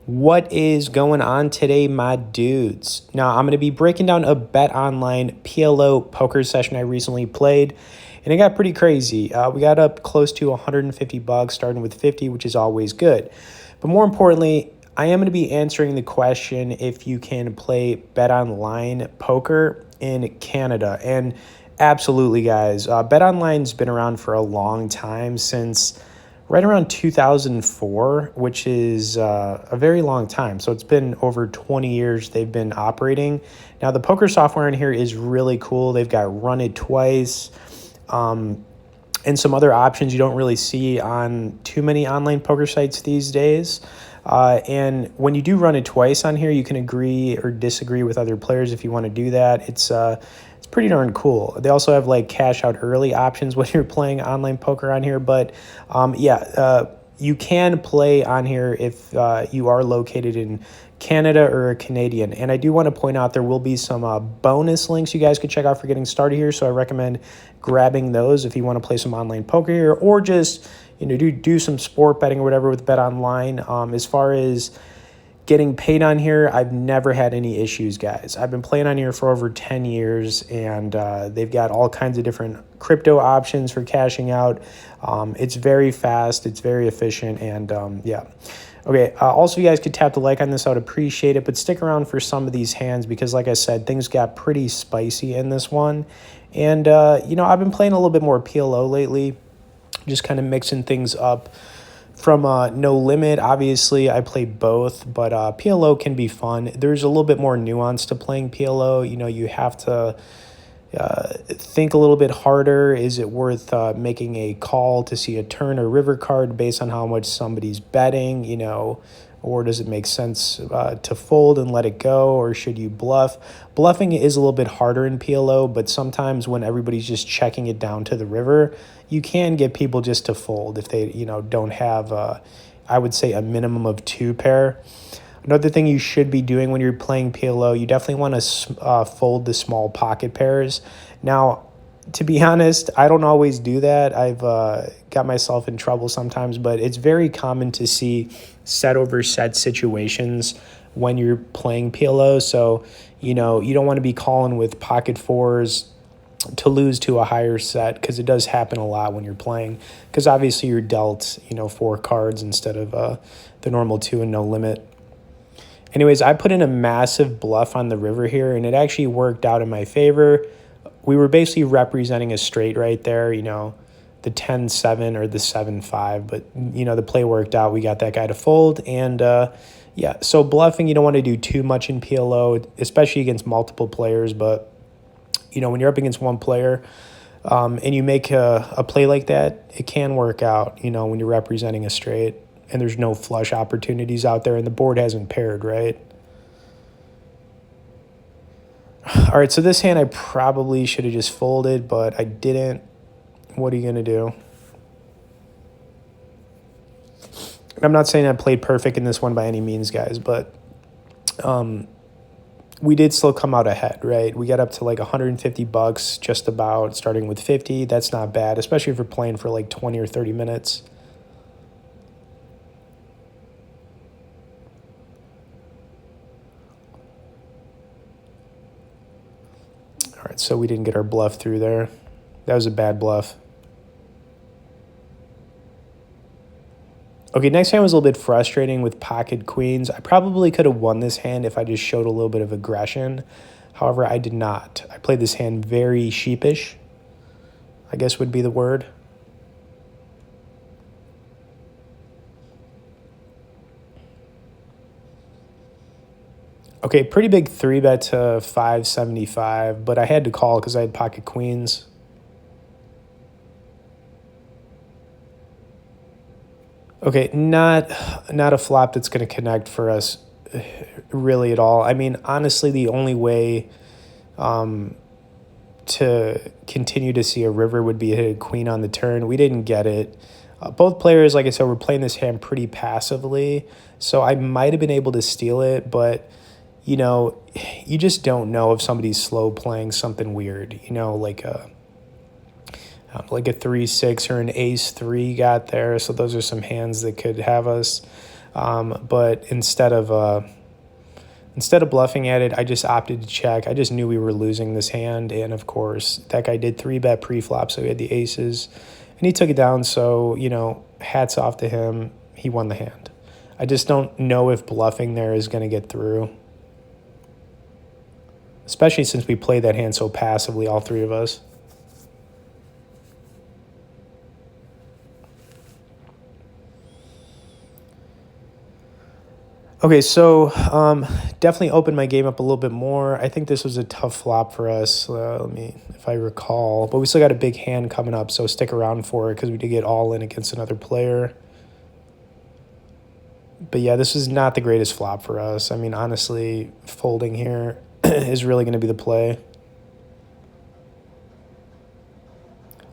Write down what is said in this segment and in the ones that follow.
What is going on today, my dudes? Now, I'm going to be breaking down a BetOnline PLO poker session I recently played, and it got pretty crazy. We got up close to $150, starting with 50, which is always good. But more importantly, I am going to be answering the question if you can play BetOnline poker in Canada. And absolutely, guys, BetOnline's been around for a long time, since right around 2004, which is a very long time. So it's been over 20 years they've been operating. Now, the poker software in here is really cool. They've got Run It Twice and some other options you don't really see on too many online poker sites these days. And when you do Run It Twice on here, you can agree or disagree with other players if you want to do that. It's pretty darn cool. They also have like cash out early options when you're playing online poker on here. But you can play on here if you are located in Canada or a Canadian. And I do want to point out there will be some bonus links you guys could check out for getting started here. So I recommend grabbing those if you want to play some online poker here, or just do some sport betting or whatever with BetOnline. As far as getting paid on here, I've never had any issues, guys. I've been playing on here for over 10 years, and they've got all kinds of different crypto options for cashing out. It's very fast, it's very efficient, and yeah. Okay, also, you guys could tap the like on this. I would appreciate it, but stick around for some of these hands because, like I said, things got pretty spicy in this one. And, I've been playing a little bit more PLO lately, just kind of mixing things up. From No Limit, obviously, I play both, but PLO can be fun. There's a little bit more nuance to playing PLO. You have to think a little bit harder. Is it worth making a call to see a turn or river card based on how much somebody's betting, or does it make sense to fold and let it go, or should you bluff? Bluffing is a little bit harder in PLO, but sometimes when everybody's just checking it down to the river, you can get people just to fold if they, don't have, I would say, a minimum of 2 pair. Another thing you should be doing when you're playing PLO, you definitely want to fold the small pocket pairs. Now, to be honest, I don't always do that. I've got myself in trouble sometimes, but it's very common to see set over set situations when you're playing PLO. So, you don't want to be calling with pocket fours to lose to a higher set, because it does happen a lot when you're playing, because obviously you're dealt, 4 cards instead of the normal 2 and No Limit. Anyways, I put in a massive bluff on the river here, and it actually worked out in my favor. We were basically representing a straight right there, the 10-7 or the 7-5, but, the play worked out. We got that guy to fold, and, so bluffing, you don't want to do too much in PLO, especially against multiple players, but, when you're up against one player and you make a play like that, it can work out, when you're representing a straight and there's no flush opportunities out there and the board hasn't paired, right? All right, so this hand I probably should have just folded, but I didn't. What are you going to do? I'm not saying I played perfect in this one by any means, guys, but we did still come out ahead, right? We got up to like $150 just about, starting with 50. That's not bad, especially if you're playing for like 20 or 30 minutes. All right, so we didn't get our bluff through there. That was a bad bluff. Okay, next hand was a little bit frustrating with pocket queens. I probably could have won this hand if I just showed a little bit of aggression. However, I did not. I played this hand very sheepish, I guess would be the word. Okay, pretty big 3-bet to 575, but I had to call because I had pocket queens. Okay, not a flop that's going to connect for us really at all. I mean, honestly, the only way to continue to see a river would be hit a queen on the turn. We didn't get it. Both players, like I said, were playing this hand pretty passively, so I might have been able to steal it, but you just don't know if somebody's slow playing something weird, like a 3-6 or an ace-3 got there. So those are some hands that could have us. But instead of bluffing at it, I just opted to check. I just knew we were losing this hand, and of course, that guy did 3-bet pre-flop, so he had the aces, and he took it down, so, hats off to him. He won the hand. I just don't know if bluffing there is going to get through, especially since we played that hand so passively, all three of us. Okay, so definitely opened my game up a little bit more. I think this was a tough flop for us. If I recall. But we still got a big hand coming up, so stick around for it because we did get all in against another player. But yeah, this is not the greatest flop for us. I mean, honestly, folding here is really going to be the play.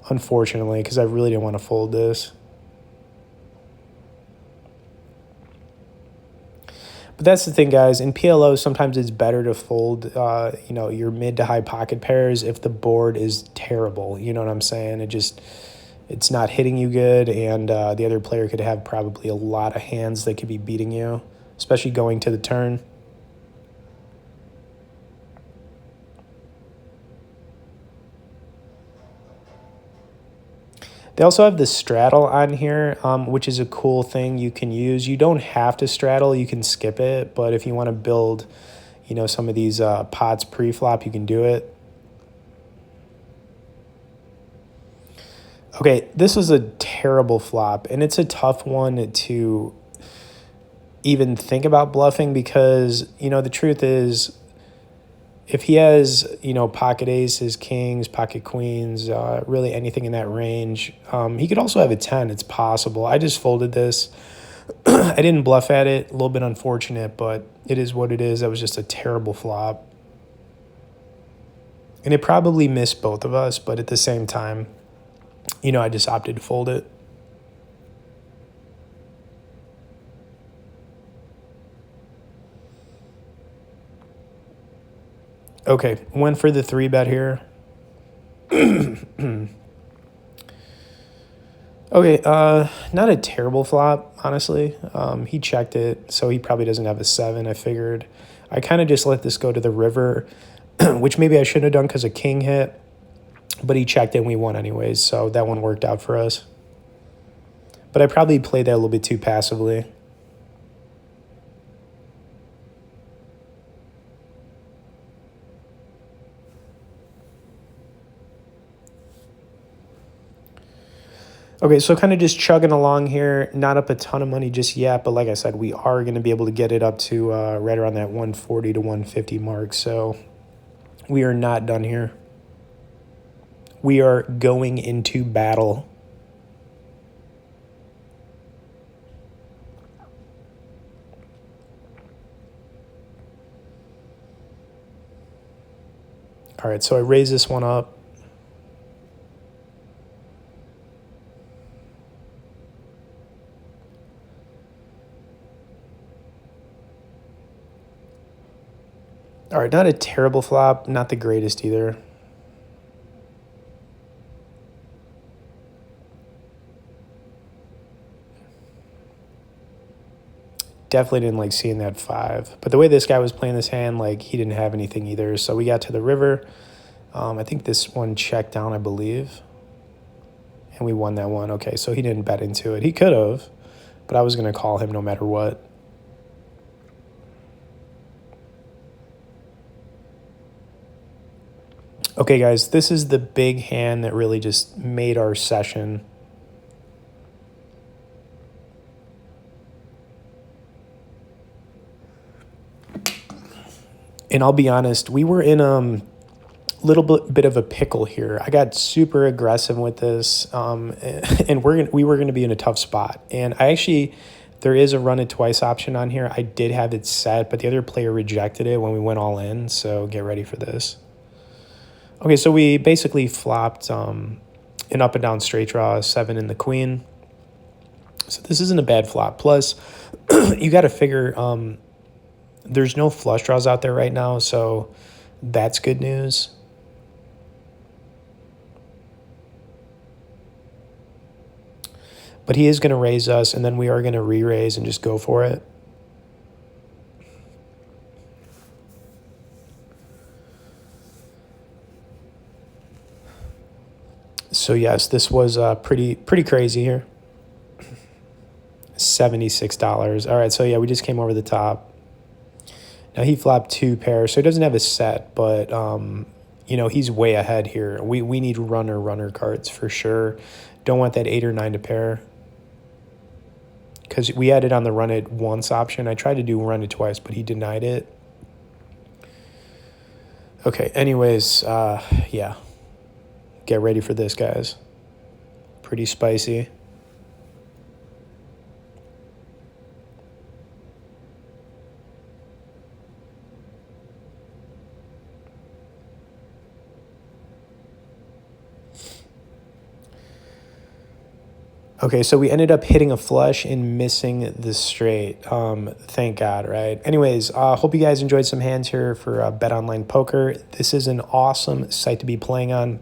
Unfortunately, because I really didn't want to fold this. But that's the thing, guys. In PLO, sometimes it's better to fold, your mid to high pocket pairs if the board is terrible. You know what I'm saying? It's not hitting you good, and the other player could have probably a lot of hands that could be beating you, especially going to the turn. They also have the straddle on here, which is a cool thing you can use. You don't have to straddle, you can skip it, but if you want to build, some of these pots pre-flop, you can do it. Okay, this was a terrible flop, and it's a tough one to even think about bluffing because, the truth is, if he has, pocket aces, kings, pocket queens, really anything in that range, he could also have a 10. It's possible. I just folded this. I didn't bluff at it. A little bit unfortunate, but it is what it is. That was just a terrible flop. And it probably missed both of us, but at the same time, I just opted to fold it. Okay, went for the 3-bet here. Okay, not a terrible flop, honestly. He checked it, so he probably doesn't have a 7, I figured. I kind of just let this go to the river, which maybe I shouldn't have done because a king hit, but he checked it and we won anyways, so that one worked out for us. But I probably played that a little bit too passively. Okay, so kind of just chugging along here, not up a ton of money just yet, but like I said, we are going to be able to get it up to right around that 140 to 150 mark, so we are not done here. We are going into battle. All right, so I raise this one up. All right, not a terrible flop, not the greatest either. Definitely didn't like seeing that 5. But the way this guy was playing this hand, like he didn't have anything either. So we got to the river. I think this one checked down, I believe. And we won that one. Okay, so he didn't bet into it. He could have, but I was going to call him no matter what. Okay, guys, this is the big hand that really just made our session. And I'll be honest, we were in a little bit of a pickle here. I got super aggressive with this, and we were going to be in a tough spot. And there is a run it twice option on here. I did have it set, but the other player rejected it when we went all in, so get ready for this. Okay, so we basically flopped an up and down straight draw, 7 in the queen. So this isn't a bad flop. Plus, you got to figure there's no flush draws out there right now, so that's good news. But he is going to raise us, and then we are going to re-raise and just go for it. So yes, this was pretty crazy here. $76. All right, so yeah, we just came over the top. Now he flopped 2 pairs, so he doesn't have a set, but you know, he's way ahead here. We need runner cards for sure. Don't want that 8 or 9 to pair, because we had it on the run it once option. I tried to do run it twice, but he denied it. Okay, anyways, yeah. Get ready for this, guys. Pretty spicy. Okay, so we ended up hitting a flush and missing the straight. Thank God, right? Anyways, hope you guys enjoyed some hands here for BetOnline Poker. This is an awesome site to be playing on,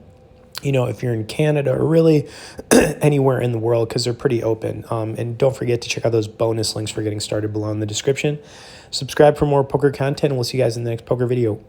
you know, if you're in Canada or really anywhere in the world, because they're pretty open. And don't forget to check out those bonus links for getting started below in the description. Subscribe for more poker content, and we'll see you guys in the next poker video.